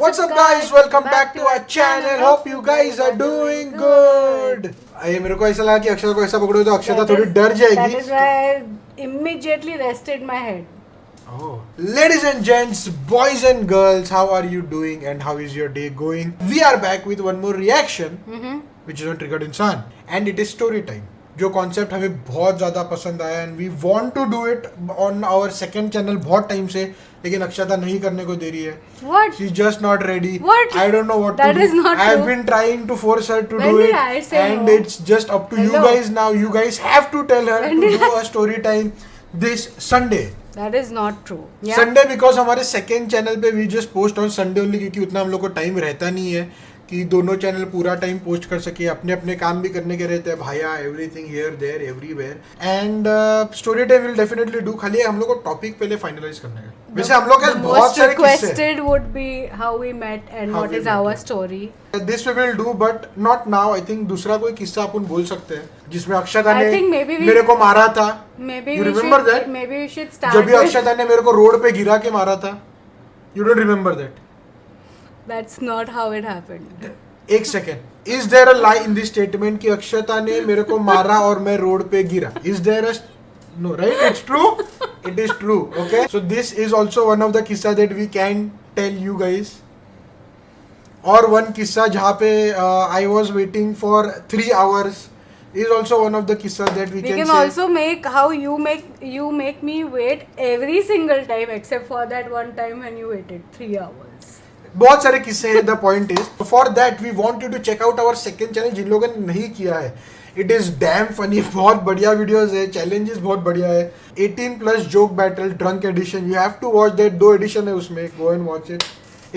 What's up guys? Welcome back to our channel. Hope you guys are doing good. ये मेरे को ऐसा लगा कि अक्षता को ऐसा पकड़ो तो अक्षता थोड़ी डर जाएगी. That is why I immediately rested my head. Oh. Ladies and gents, boys and girls, how are you doing and how is your day going? We are back with one more reaction, which is on Triggered Insan, and it is story time. जो concept हमें बहुत ज़्यादा पसंद आया and we want to do it on our second channel बहुत time से, लेकिन अक्षता नहीं करने को दे रही है. What? She's just not ready. What? I don't know what That to do. is not I've true. been trying to force her to When do did it, I say and no? it's just up to you Hello? guys now. You guys have to tell her When to did do a story time this Sunday. That is not true. Yeah. Sunday because हमारे second channel पे we just post on Sunday only, क्योंकि उतना हम लोग को time रहता नहीं है कि दोनों चैनल पूरा टाइम पोस्ट कर सके. अपने अपने काम भी करने के रहते हैं भाया, everything here there everywhere. And story time will definitely do. खाली हम लोग को टॉपिक पहले फाइनलाइज करने का. वैसे हम लोग के The बहुत most सारे किस्से requested would be how we met and How what we is met, our yeah. story. This we will do but not now. I think दूसरा कोई किस्सा अपन बोल सकते हैं जिसमें अक्षता I ने think maybe we- मेरे को मारा था. Maybe You we remember should. that? Maybe we should start. जब भी with- अक्षता ने मेरे को रोड पे गिरा के मारा था. You don't remember that? That's not how it happened. एक second. Is there a lie in this statement कि अक्षता ने मेरे को मारा और मैं रोड पे गिरा? Is there a no? Right, it's true. It is true. Okay, so this is also one of the किस्सा that we can tell you guys. और वन किस्सा जहाँ पे I was waiting for 3 hours is also one of the kissa that we We can can say. also make how you make me wait every single time except for that one time when you waited 3 hours. बहुत सारे किस्से हैं. The point is for that we want you to check out our second channel. जिन लोगों ने नहीं किया है, इट इज डैम फनी. बहुत बढ़िया वीडियोस है, चैलेंजेस बहुत बढ़िया है. 18+ joke battle drunk edition, you have to watch that. 2 edition है उसमें, go and watch it.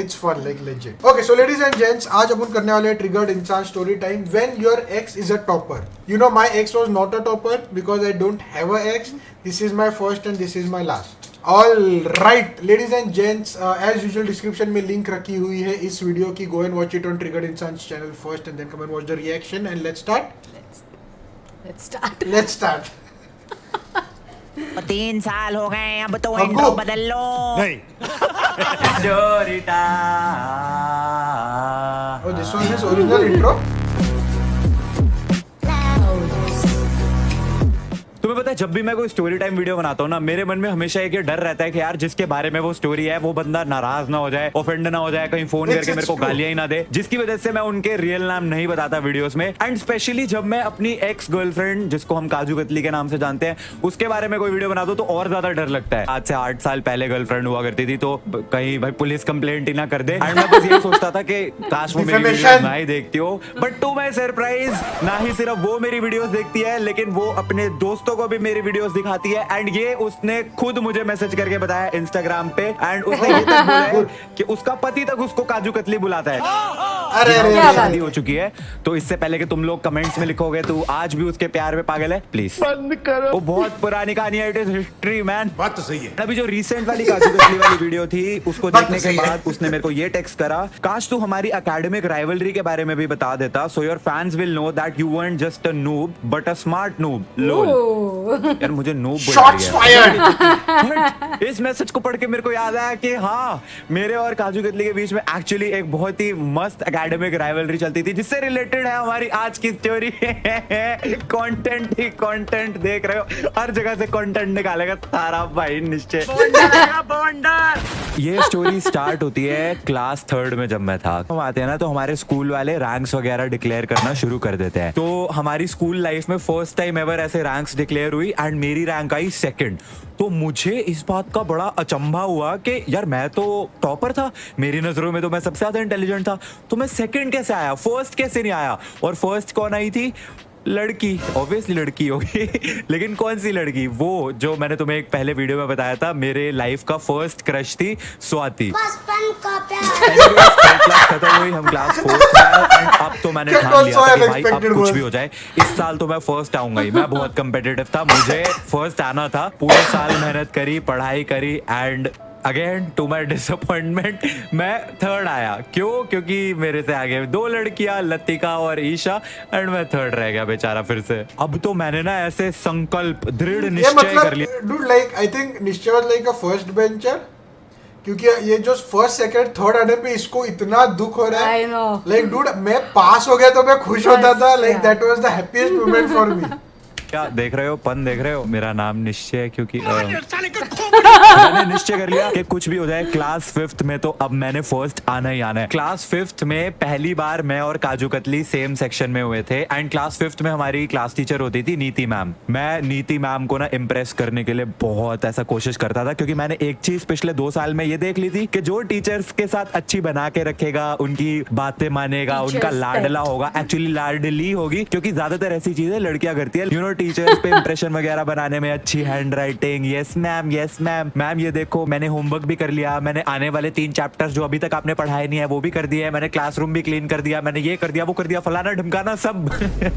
It's fun, like legit. Okay, so ladies and gents, आज अपन करने वाले हैं ट्रिगर्ड इंसान story time. When your ex is a topper. You know my ex was not a topper because I don't have a ex. This is my first and this is my last. All right, ladies and gents, as usual description में link रखी हुई है इस video की. Go and watch it on Triggered Insan's channel first and then come and watch the reaction and let's start. Let's start. Let's start. 3 साल हो गए, अब तो हमको- इंट्रो बदल लो. नहीं. जोरिटा. Oh, this one is original intro. तुम्हें पता है, जब भी मैं कोई स्टोरी टाइम वीडियो बनाता हूँ ना, मेरे मन में हमेशा एक ये डर रहता है कि यार जिसके बारे में वो स्टोरी है वो बंदा नाराज ना हो जाए, ऑफेंड ना हो जाए, कहीं फोन करके मेरे को गालियां ही ना दे, जिसकी वजह से मैं उनके रियल नाम नहीं बताता वीडियोस में. एंड स्पेशली जब मैं अपनी एक्स गर्लफ्रेंड, जिसको हम काजू कतली के नाम से जानते हैं, उसके बारे में कोई वीडियो बना दो तो और ज्यादा डर लगता है. आज से 8 साल पहले गर्लफ्रेंड हुआ करती थी, तो कहीं भाई पुलिस कंप्लेंट ही ना कर दे. एंड मैं बस ये सोचता था कि काश वो मेरी वीडियो ना ही देखती हो. बट टू माय सरप्राइज, ना ही सिर्फ वो मेरी वीडियोस देखती है, लेकिन वो अपने दोस्तों को भी मेरी वीडियोस दिखाती है. एंड ये उसने खुद मुझे मैसेज करके बताया इंस्टाग्राम पे. एंड उसने ये तक बोला है कि उसका पति तक उसको काजू कतली बुलाता है. अरे अरे क्या अरे. बात? शादी हो चुकी है. तो इससे पहले कि तुम लोग कमेंट्स में लिखोगे तू आज भी उसके प्यार में पागल है, प्लीज बंद करो. वो बहुत पुरानी कहानी है, इट इज हिस्ट्री मैन. बात तो सही है. अभी जो रिसेंट वाली काजू कतली वाली वीडियो थी, उसको बात देखने तो के सही है. बाद उसने मेरे को ये टेक्स्ट करा, काश तू हमारी एकेडमिक राइवलरी के बारे में भी बता देता, so your fans will know that you weren't just a noob but a smart noob. Lol. Oh. यार मुझे नूब बुला Shots fired. But इस मैसेज को पढ़ के मेरे को याद आया कि हाँ, मेरे और काजू कतली के बीच में एक्चुअली एक बहुत ही मस्त एकेडमिक राइवलरी चलती थी, जिससे रिलेटेड है हमारी आज की स्टोरी. कंटेंट ही कंटेंट देख रहे हो, हर जगह से कंटेंट निकालेगा तारा भाई निश्चय. ये स्टोरी स्टार्ट होती है क्लास 3rd में. जब मैं था, हम आते हैं ना, तो हमारे स्कूल वाले रैंक्स वगैरह डिक्लेयर करना शुरू कर देते हैं. तो हमारी स्कूल लाइफ में फर्स्ट टाइम एवर ऐसे रैंक्स डिक्लेयर हुई एंड मेरी रैंक आई 2nd. तो मुझे इस बात का बड़ा अचंभा हुआ कि यार मैं तो टॉपर था, मेरी नजरों में तो मैं सबसे ज्यादा इंटेलिजेंट था, तो मैं 2nd कैसे आया, फर्स्ट कैसे नहीं आया. और फर्स्ट कौन आई थी? लड़की. ऑब्वियसली लड़की होगी. लेकिन कौन सी लड़की? वो जो मैंने तुम्हें एक पहले वीडियो में बताया था, मेरे लाइफ का फर्स्ट क्रश थी, स्वाति. बचपन का प्यार. क्लास खत्म हुई, हम क्लास 4th में आए एंड अब तो मैंने ठान लिया था कि भाई अब कुछ भी हो जाए, इस साल तो मैं फर्स्ट आऊंगा ही. मैं बहुत कंपेटिटिव था, मुझे फर्स्ट आना था. पूरे साल मेहनत करी, पढ़ाई करी and again to my disappointment मैं 3rd आया. क्यों? क्योंकि मेरे से आगे 2 लड़कियां, लतिका और ईशा, एंड मैं 3rd रह गया बेचारा फिर से. अब तो मैंने ना ऐसे संकल्प, दृढ़ ये निश्चय कर लिया. मतलब dude, like I think निश्चय was like a first bencher. क्योंकि ये जो फर्स्ट सेकंड थर्ड आने पे इसको इतना दुख हो रहा है। I know. लाइक डूड मैं पास हो गया तो मैं खुश होता था, like yeah. That was the happiest moment for me. क्या देख रहे हो, पन देख रहे हो? मेरा नाम निश्चय है क्योंकि मैंने निश्चय कर लिया कि कुछ भी हो जाए क्लास 5th में तो अब मैंने फर्स्ट आना ही आना है। क्लास 5th में पहली बार मैं और काजू कतली सेम सेक्शन में हुए थे एंड क्लास 5th में हमारी क्लास टीचर होती थी नीति मैम। मैं नीति मैम को ना इम्प्रेस करने के लिए बहुत ऐसा कोशिश करता था, क्योंकि मैंने एक चीज पिछले 2 साल में ये देख ली थी कि जो टीचर्स के साथ अच्छी बना के रखेगा, उनकी बातें मानेगा, Teachers उनका लाडला होगा, एक्चुअली लाडली होगी, क्योंकि ज्यादातर ऐसी चीजें लड़कियां करती है, यू नो, टीचर्स पे इंप्रेशन वगैरह बनाने में, अच्छी hand writing, yes ma'am, ma'am ये देखो मैंने होमवर्क भी कर लिया, मैंने आने वाले 3 चैप्टर्स जो अभी तक आपने पढ़ाए नहीं है वो भी कर दिए, मैंने क्लासरूम भी क्लीन कर दिया, मैंने ये कर दिया वो कर दिया, फलाना ढमकाना सब।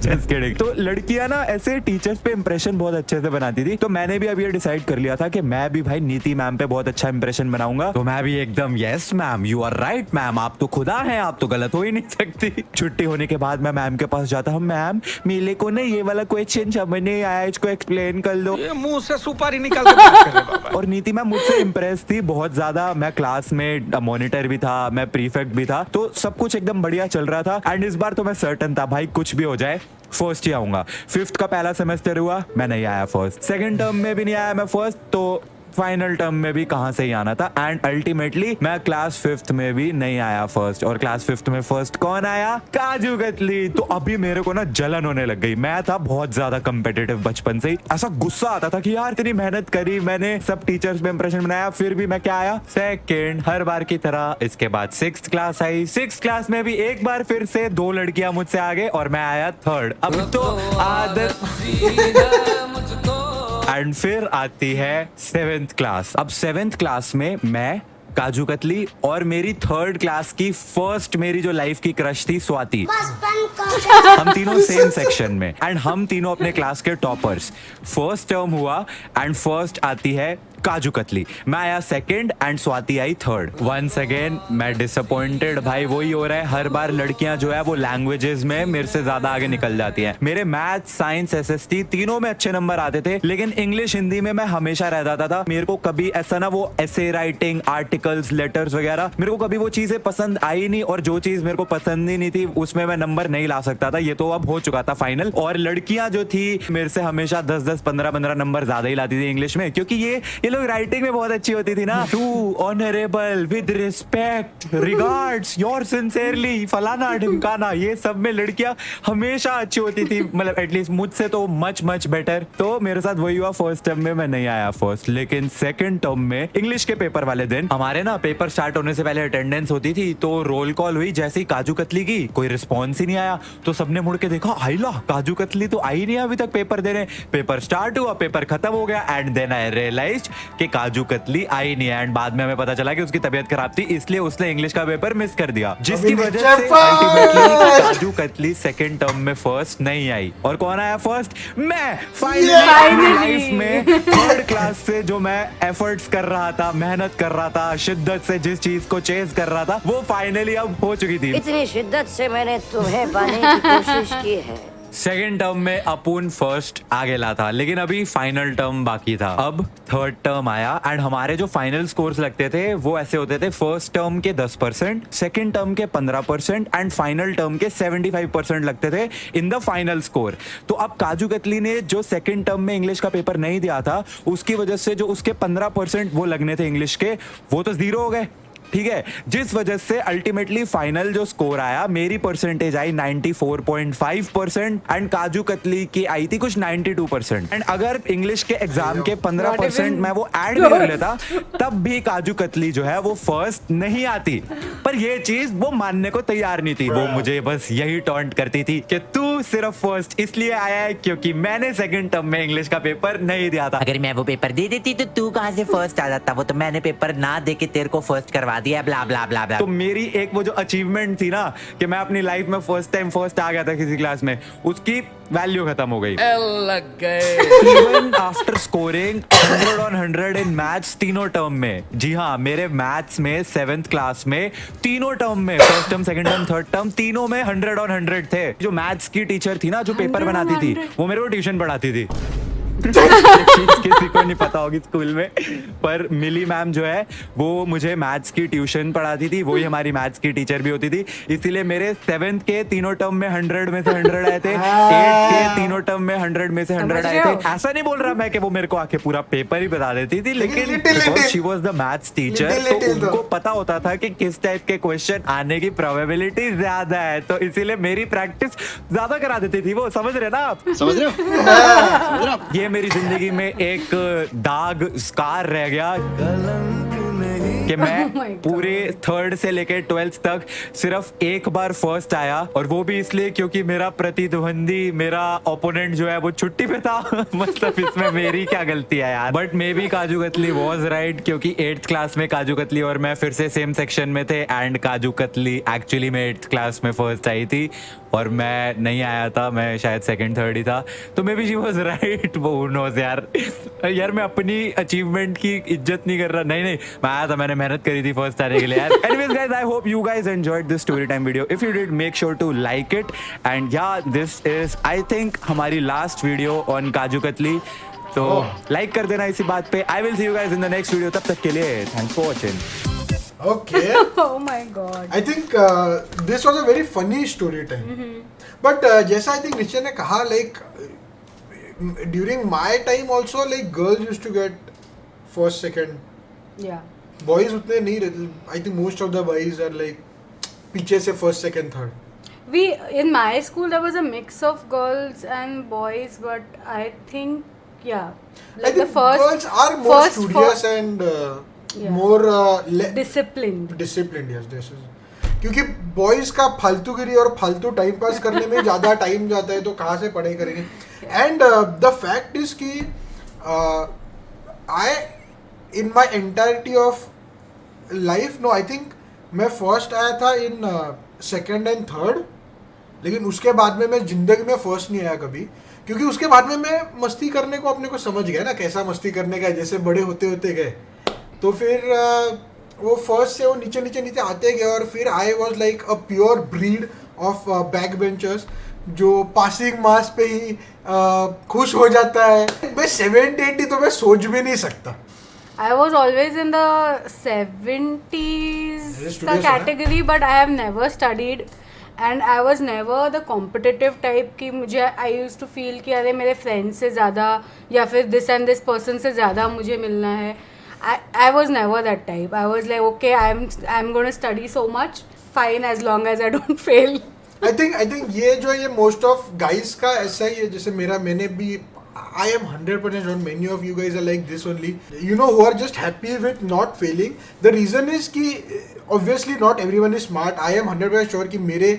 Just kidding। तो लड़कियां ना ऐसे टीचर्स पे इंप्रेशन बहुत अच्छे से बनाती थी, तो मैंने भी अब ये डिसाइड कर लिया था कि मैं भी भाई नीति मैम पे बहुत अच्छा इंप्रेशन बनाऊंगा। तो मैं भी एकदम yes ma'am, you are right ma'am, आप तो खुदा हैं, आप तो गलत हो ही नहीं सकती। छुट्टी होने के बाद मैं मैम के पास जाता हूँ, मैम मेरे को ना ये वाला क्वेश्चन समझ नहीं आया, इसको एक्सप्लेन कर दो। ये मुंह से सुपारी निकाल के बात कर रहे बाबा। और नीति मैम मुझसे इम्प्रेस थी बहुत ज्यादा। मैं क्लास में मॉनिटर भी था, मैं प्रीफेक्ट भी था, तो सब कुछ एकदम बढ़िया चल रहा था एंड इस बार तो मैं सर्टन था भाई कुछ भी हो जाए फर्स्ट ही आऊंगा। 5th का पहला सेमेस्टर हुआ, मैं नहीं आया फर्स्ट, सेकंड टर्म में भी नहीं आया मैं फर्स्ट, तो फाइनल टर्म में भी कहां से ही आना था एंड अल्टीमेटली मैं क्लास 5th में भी नहीं आया फर्स्ट। और क्लास 5th में फर्स्ट कौन आया? काजू कतली। तो अभी मेरे को ना जलन होने लग गई। मैं था बहुत ज्यादा कंपेटिटिव बचपन से ही, ऐसा गुस्सा आता था कि यार इतनी मेहनत करी मैंने, सब टीचर्स पे इंप्रेशन बनाया, फिर भी मैं क्या आया? सेकेंड, हर बार की तरह। इसके बाद 6th क्लास आई, 6th क्लास में भी एक बार फिर से 2 लड़कियां मुझसे आगे और मैं आया 3rd। अब तो आदत। एंड फिर आती है 7th क्लास। अब 7th क्लास में मैं, काजू कतली और मेरी 3rd क्लास की फर्स्ट मेरी जो लाइफ की क्रश थी स्वाति, बचपन का प्यार। हम तीनों सेम सेक्शन में एंड हम तीनों अपने क्लास के टॉपर्स। फर्स्ट टर्म हुआ एंड फर्स्ट आती है काजू कतली, मैं आया 2nd एंड स्वाति आई 3rd। वंस अगेन मैं डिसअपॉइंटेड। भाई वही हो रहा है, हर बार लड़कियां जो है वो लैंग्वेजेस में मेरे से ज्यादा आगे निकल जाती हैं। मेरे मैथ, साइंस, एसएसटी तीनों में अच्छे नंबर आते थे, लेकिन इंग्लिश, हिंदी में मैं हमेशा रह जाता था। मेरे को कभी ऐसा ना वो ऐसे राइटिंग, आर्टिकल्स, लेटर्स वगैरह, मेरे को कभी वो चीजें पसंद आई नहीं, और जो चीज मेरे को पसंद ही नहीं थी उसमें मैं नंबर नहीं ला सकता था। ये तो अब हो चुका था फाइनल। और लड़कियां जो थी मेरे से हमेशा 10-10, 15-15 नंबर ज्यादा ही लाती थी इंग्लिश में, क्योंकि ये लोग राइटिंग में बहुत अच्छी होती थी ना, to honourable, with respect, regards, your sincerely, फलाना ढिमकाना, ये सब में लड़कियां हमेशा अच्छी होती थी, मतलब एटलीस्ट मुझसे तो मच बेटर। तो मेरे साथ वही हुआ, फर्स्ट टर्म में मैं नहीं आया फर्स्ट, लेकिन सेकंड टर्म में इंग्लिश के पेपर वाले दिन हमारे ना पेपर स्टार्ट होने से पहले अटेंडेंस होती थी, तो रोल कॉल हुई। जैसे ही काजू कतली की, कोई रिस्पॉन्स ही नहीं आया, तो सबने मुड़ के देखा, आईला काजू कतली तो आई नहीं अभी तक पेपर देने। पेपर स्टार्ट हुआ, पेपर खत्म हो गया एंड देन आई रियलाइज्ड कि काजू कतली आई नहीं है। एंड बाद में हमें पता चला कि उसकी तबीयत खराब थी, इसलिए उसने इंग्लिश का पेपर मिस कर दिया, जिसकी वजह से ultimately kaju katli second term में फर्स्ट नहीं आई। और कौन आया फर्स्ट? मैं। फाइनली लाइफ में 3rd क्लास से जो मैं एफर्ट्स कर रहा था, मेहनत कर रहा था, शिद्दत से जिस चीज को चेज कर रहा था, वो फाइनली अब हो चुकी थी। इतनी शिद्दत से मैंने तुम्हें पाने की कोशिश की है। सेकेंड टर्म में अपुन फर्स्ट आगे ला था, लेकिन अभी फाइनल टर्म बाकी था। अब 3rd टर्म आया एंड हमारे जो फाइनल स्कोर्स लगते थे वो ऐसे होते थे, फर्स्ट टर्म के 10%, सेकेंड टर्म के 15% एंड फाइनल टर्म के 75% लगते थे इन द फाइनल स्कोर। तो अब काजू कतली ने जो सेकेंड टर्म में इंग्लिश का पेपर नहीं दिया था, उसकी वजह से जो उसके 15% वो लगने थे इंग्लिश के, वो तो 0 हो गए, ठीक है। जिस वजह से अल्टीमेटली फाइनल जो स्कोर आया, मेरी percentage I 94.5% and kaju katli की आई थी कुछ 92%। एंड अगर इंग्लिश के एग्जाम के 15% मैं वो ऐड भी कर लेता, तब भी काजू कतली जो है वो फर्स्ट नहीं आती। पर ये चीज वो मानने को तैयार नहीं थी, वो मुझे बस यही टॉन्ट करती थी कि तू सिर्फ फर्स्ट इसलिए आया है क्योंकि मैंने सेकंड टर्म में इंग्लिश का पेपर नहीं दिया था। अगर मैं वो पेपर दे देती तो तू कहां से फर्स्ट आ जाता? वो तो मैंने पेपर ना दे के तेरे को फर्स्ट करवा दिया, ब्ला ब्ला ब्ला ब्ला। तो मेरी एक वो जो अचीवमेंट थी ना कि मैं अपनी लाइफ में फर्स्ट टाइम फर्स्ट आ गया था किसी क्लास में, उसकी वैल्यू खत्म हो गई। लग गए। Even after scoring 100 on 100 in maths तीनों टर्म में। जी हाँ, मेरे मैथ्स में 7th क्लास में तीनों टर्म में, first term, second term, third term, तीनों में 100 on 100 थे। जो मैथ्स की टीचर थी ना, जो पेपर बनाती थी, वो मेरे को ट्यूशन पढ़ाती थी। किसी को नहीं पता होगी स्कूल में, पर मिली मैम जो है वो मुझे मैथ्स की ट्यूशन पढ़ाती थी, वही हमारी मैथ्स की टीचर भी होती थी, इसीलिए मेरे 7th के तीनों टर्म में 100 में से 100 आए थे, 8th के तीनों टर्म में 100 में से 100 आए थे। ऐसा नहीं बोल रहा मैं कि वो मेरे को आके पूरा पेपर ही बता देती थी, लेकिन she was the maths teacher, तो उनको पता होता था कि किस टाइप के क्वेश्चन आने की प्रोबेबिलिटी ज्यादा है, तो इसीलिए मेरी प्रैक्टिस ज्यादा करा देती थी वो, समझ रहे ना आप? समझ रहे हो? ये मेरी जिंदगी में एक दाग, स्कार रह गया कि मैं Oh my God. पूरे 3rd से लेकर 12th तक सिर्फ एक बार फर्स्ट आया, और वो भी इसलिए क्योंकि मेरा प्रतिद्वंदी, मेरा ओपोनेंट जो है वो छुट्टी पे था। मतलब इसमें मेरी क्या गलती है यार, but may be kaju katli was right, क्योंकि 8th क्लास में काजू कतली और मैं फिर से सेम सेक्शन में थे, एंड काजू कतली एक्चुअली में 8th क्लास में फर्स्ट आई थी और मैं नहीं आया था, मैं शायद 2nd 3rd ही था, तो may be she was right. वो नोज यार मैं अपनी अचीवमेंट की इज्जत नहीं कर रहा, नहीं मैं आया था, मैंने मेहनत करी थी फर्स्ट आने के लिए यार। Anyways guys, I hope you guys enjoyed this story time video, if you did make sure to like it, and yeah this is I think हमारी last video on kaju katli, तो लाइक कर देना इसी बात पे। I will see you guys in the next video, तब तक के लिए thanks for watching. Okay. Oh my god. I think this was a very funny story time. But जैसा I think निश्चय ने कहा, like during my time also, like girls used to get first, second. Yeah. Boys उतने नहीं रहते. I think most of the boys are like पीछे से first, second, third. We in my school there was a mix of girls and boys, but I think I like the think first girls are more studious and more disciplined. Yes, this is. क्योंकि boys का फालतूगिरी और फालतू time pass करने में ज़्यादा time जाता है, तो कहाँ से पढ़ाई करेंगे। एंड द फैक्ट इज कि I in my entirety of life, no I think मैं फर्स्ट आया था इन 2nd and 3rd, लेकिन उसके बाद में मैं जिंदगी में फर्स्ट नहीं आया कभी, क्योंकि उसके बाद में मैं मस्ती करने को अपने को समझ गया ना, कैसा मस्ती करने का, जैसे बड़े होते होते गए, तो फिर वो फर्स्ट से वो नीचे नीचे नीचे आते गए, और फिर I was like a pure breed of back benchers, जो पासिंग मार्क्स पे ही खुश हो जाता है। मैं 70-80 तो मैं सोच भी नहीं सकता। I was always in the 70s studious category, but I have never studied, and I was never the competitive type कि मुझे I used to feel कि अरे मेरे friends से ज़्यादा या फिर this and this person से ज़्यादा मुझे मिलना है। I was never that type. I was like, okay, I'm going to study so much, fine, as long as I don't fail. I think ये जो ये most of guys का ऐसा ही है, जैसे मैंने भी I am 100% sure many of you guys are like this only. You know, who are just happy with not failing. The reason is कि obviously not everyone is smart. I am 100% sure कि मेरे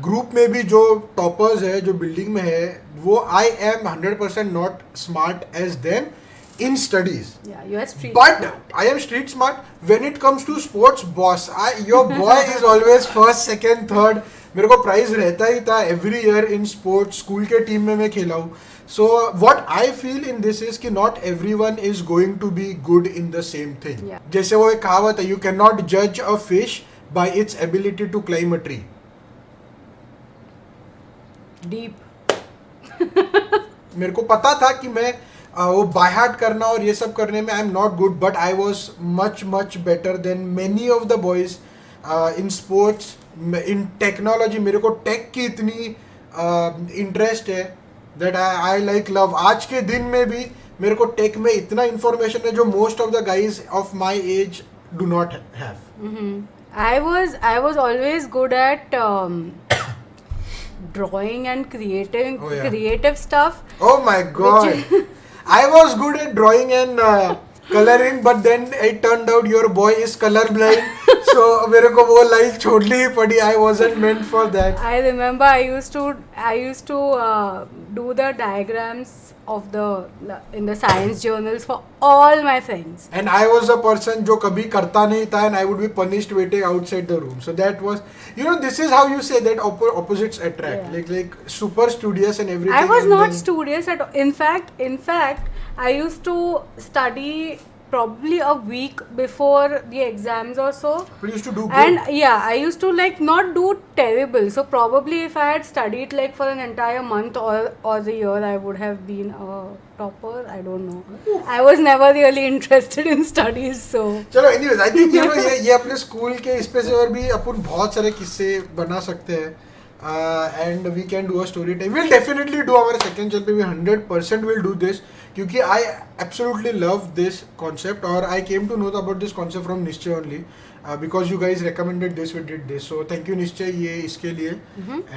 group में भी जो toppers है, जो building में है, वो I am 100% not smart as them in studies. Yeah, you are street But smart. I am street smart when it comes to sports, boss. Your boy is always first, second, third. मेरे को prize रहता ही था every year in sports. School के team में मैं खेला हूँ. So what I feel in this is कि not everyone is going to be good in the same thing. Yeah. जैसे वो एक कहावत है, you cannot judge a fish by its ability to climb a tree. Deep. मेरे को पता था कि मैं वो बाय हार्ट करना और ये सब करने में I am not good, but I was much better than many of the boys in sports, in technology. मेरे को टेक की इतनी इंटरेस्ट है दैट आई लाइक लव। आज के दिन में भी मेरे को टेक में इतना इंफॉर्मेशन है जो most of the guys of my age do not have. I was always good at drawing and creative stuff. Oh my god. I was good at drawing and coloring, but then it turned out your boy is colorblind. So मेरे को वो line छोड़नी ही पड़ी. I wasn't meant for that. I remember I used to do the diagrams of in the science journals for all my friends. And I was a person जो कभी करता नहीं था, and I would be punished waiting outside the room. So that was, this is how you say that opposites attract. Yeah. Like super studious and everything. I was and not then- studious at all. In fact, I used to study probably a week before the exams or so. But you used to do good. And yeah, I used to like not do terrible. So probably if I had studied like for an entire month or the year, I would have been a topper. I don't know. I was never really interested in studies, so. चलो anyways, I think ये अपने school के इस पे से और भी अपन बहुत सारे किस्से बना सकते हैं. And we can do a story time. We'll definitely do our second channel पे भी 100% will do this क्योंकि I absolutely love this concept और I came to know about this concept from Nishchay only because you guys recommended this, we did this. So thank you Nishchay ये इसके लिए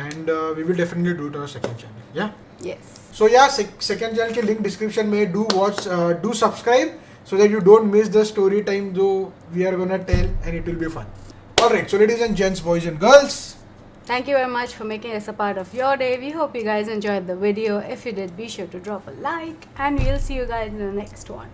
and we will definitely do it on our second channel. Yeah. Yes. So yeah, second channel के link description में do watch, do subscribe so that you don't miss the story time though we are gonna tell and it will be fun. Alright, so ladies and gents, boys and girls. Thank you very much for making us a part of your day. We hope you guys enjoyed the video. If you did, be sure to drop a like and we'll see you guys in the next one.